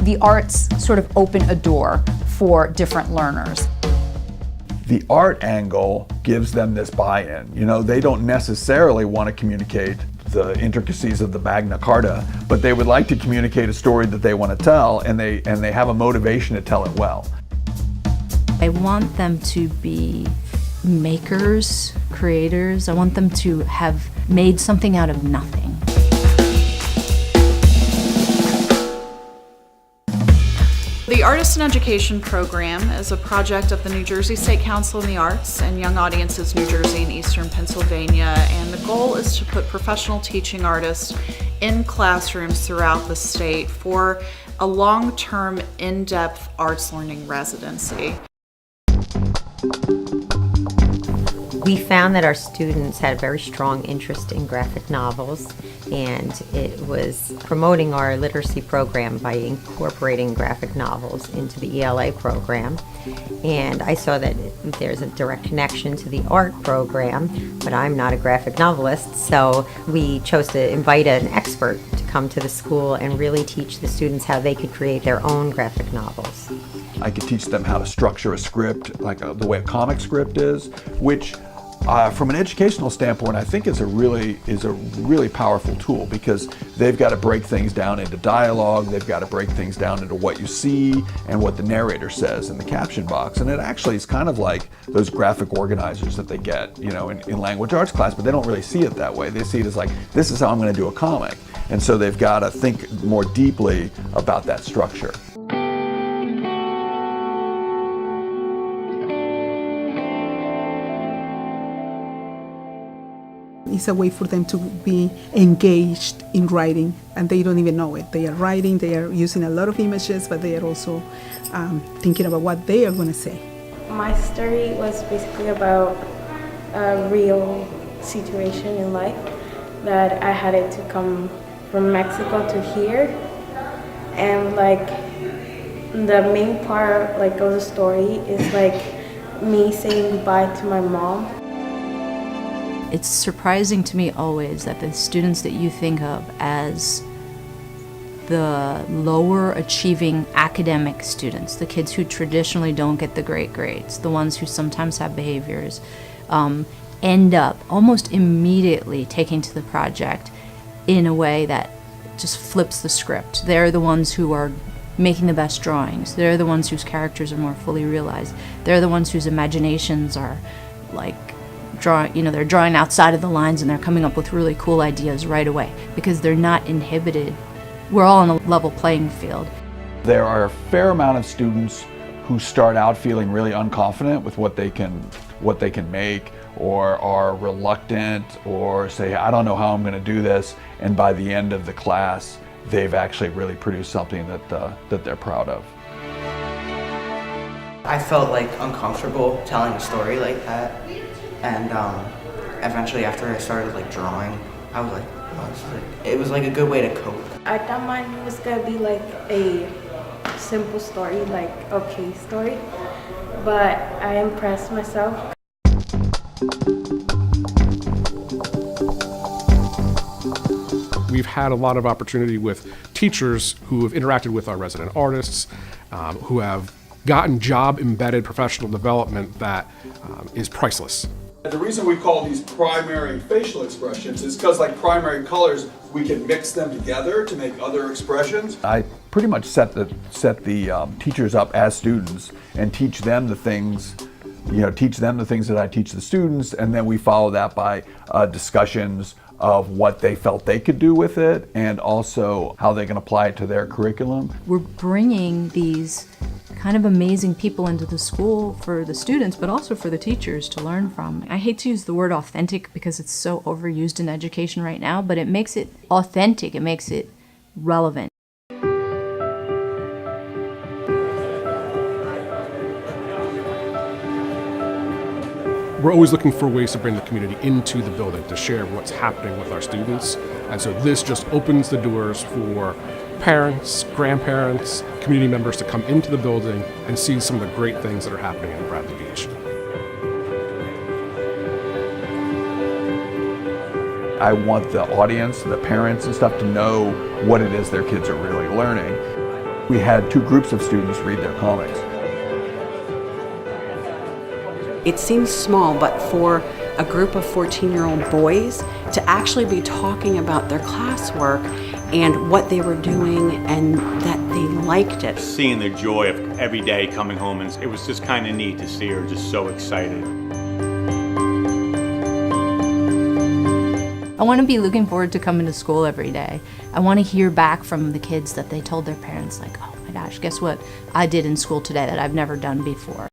the arts sort of open a door for different learners. The art angle gives them this buy-in. You know, they don't necessarily want to communicate the intricacies of the Magna Carta, but they would like to communicate a story that they want to tell, and they have a motivation to tell it well. I want them to be makers, creators. I want them to have made something out of nothing. The Artists in Education program is a project of the New Jersey State Council on the Arts and Young Audiences New Jersey and Eastern Pennsylvania, and the goal is to put professional teaching artists in classrooms throughout the state for a long-term, in-depth arts learning residency. We found that our students had a very strong interest in graphic novels, and it was promoting our literacy program by incorporating graphic novels into the ELA program. And I saw that there's a direct connection to the art program, but I'm not a graphic novelist, so we chose to invite an expert to come to the school and really teach the students how they could create their own graphic novels. I could teach them how to structure a script, like the way a comic script is, which from an educational standpoint, I think is a really powerful tool, because they've got to break things down into dialogue, they've got to break things down into what you see and what the narrator says in the caption box. And it actually is kind of like those graphic organizers that they get, you know, in language arts class, but they don't really see it that way. They see it as like, this is how I'm going to do a comic. And so they've got to think more deeply about that structure. It's a way for them to be engaged in writing, and they don't even know it. They are writing, they are using a lot of images, but they are also thinking about what they are going to say. My story was basically about a real situation in life that I had it to come from Mexico to here, and like the main part like of the story is like me saying goodbye to my mom. It's surprising to me always that the students that you think of as the lower achieving academic students, the kids who traditionally don't get the great grades, the ones who sometimes have behaviors, end up almost immediately taking to the project in a way that just flips the script. They're the ones who are making the best drawings. They're the ones whose characters are more fully realized. They're the ones whose imaginations are like they're drawing outside of the lines, and they're coming up with really cool ideas right away because they're not inhibited. We're all on a level playing field. There are a fair amount of students who start out feeling really unconfident with what they can make, or are reluctant, or say, I don't know how I'm going to do this, and by the end of the class they've actually really produced something that they're proud of. I felt like uncomfortable telling a story like that. And eventually, after I started like drawing, I was like, it was like a good way to cope. I thought mine was gonna be like a simple story, like okay story, but I impressed myself. We've had a lot of opportunity with teachers who have interacted with our resident artists, who have gotten job-embedded professional development that is priceless. The reason we call these primary facial expressions is because, like primary colors, we can mix them together to make other expressions. I pretty much set the teachers up as students and teach them the things, that I teach the students, and then we follow that by discussions of what they felt they could do with it, and also how they can apply it to their curriculum. We're bringing these kind of amazing people into the school for the students, but also for the teachers to learn from. I hate to use the word authentic because it's so overused in education right now, but it makes it authentic, it makes it relevant. We're always looking for ways to bring the community into the building to share what's happening with our students. And so this just opens the doors for parents, grandparents, community members to come into the building and see some of the great things that are happening in Bradley Beach. I want the audience, the parents and stuff, to know what it is their kids are really learning. We had 2 groups of students read their comics. It seems small, but for a group of 14-year-old boys to actually be talking about their classwork and what they were doing and that they liked it. Seeing the joy of every day coming home, and it was just kind of neat to see her just so excited. I want to be looking forward to coming to school every day. I want to hear back from the kids that they told their parents, like, oh my gosh, guess what I did in school today that I've never done before.